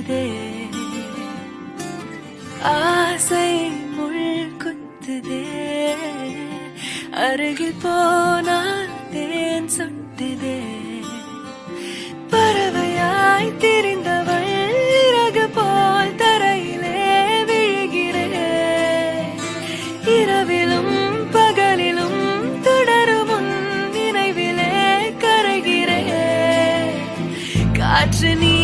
சுத்துதே, ஆசை முள் குத்துதே, அருகில் போனால் தேன் சொட்டுதே. பறவையாய் திரிந்தவள் இறகு போல் தரையிலே விழுகிறேன். இரவிலும் பகலிலும் தொடரும் உன் நினைவிலே கரைகிறேன். காற்று நீ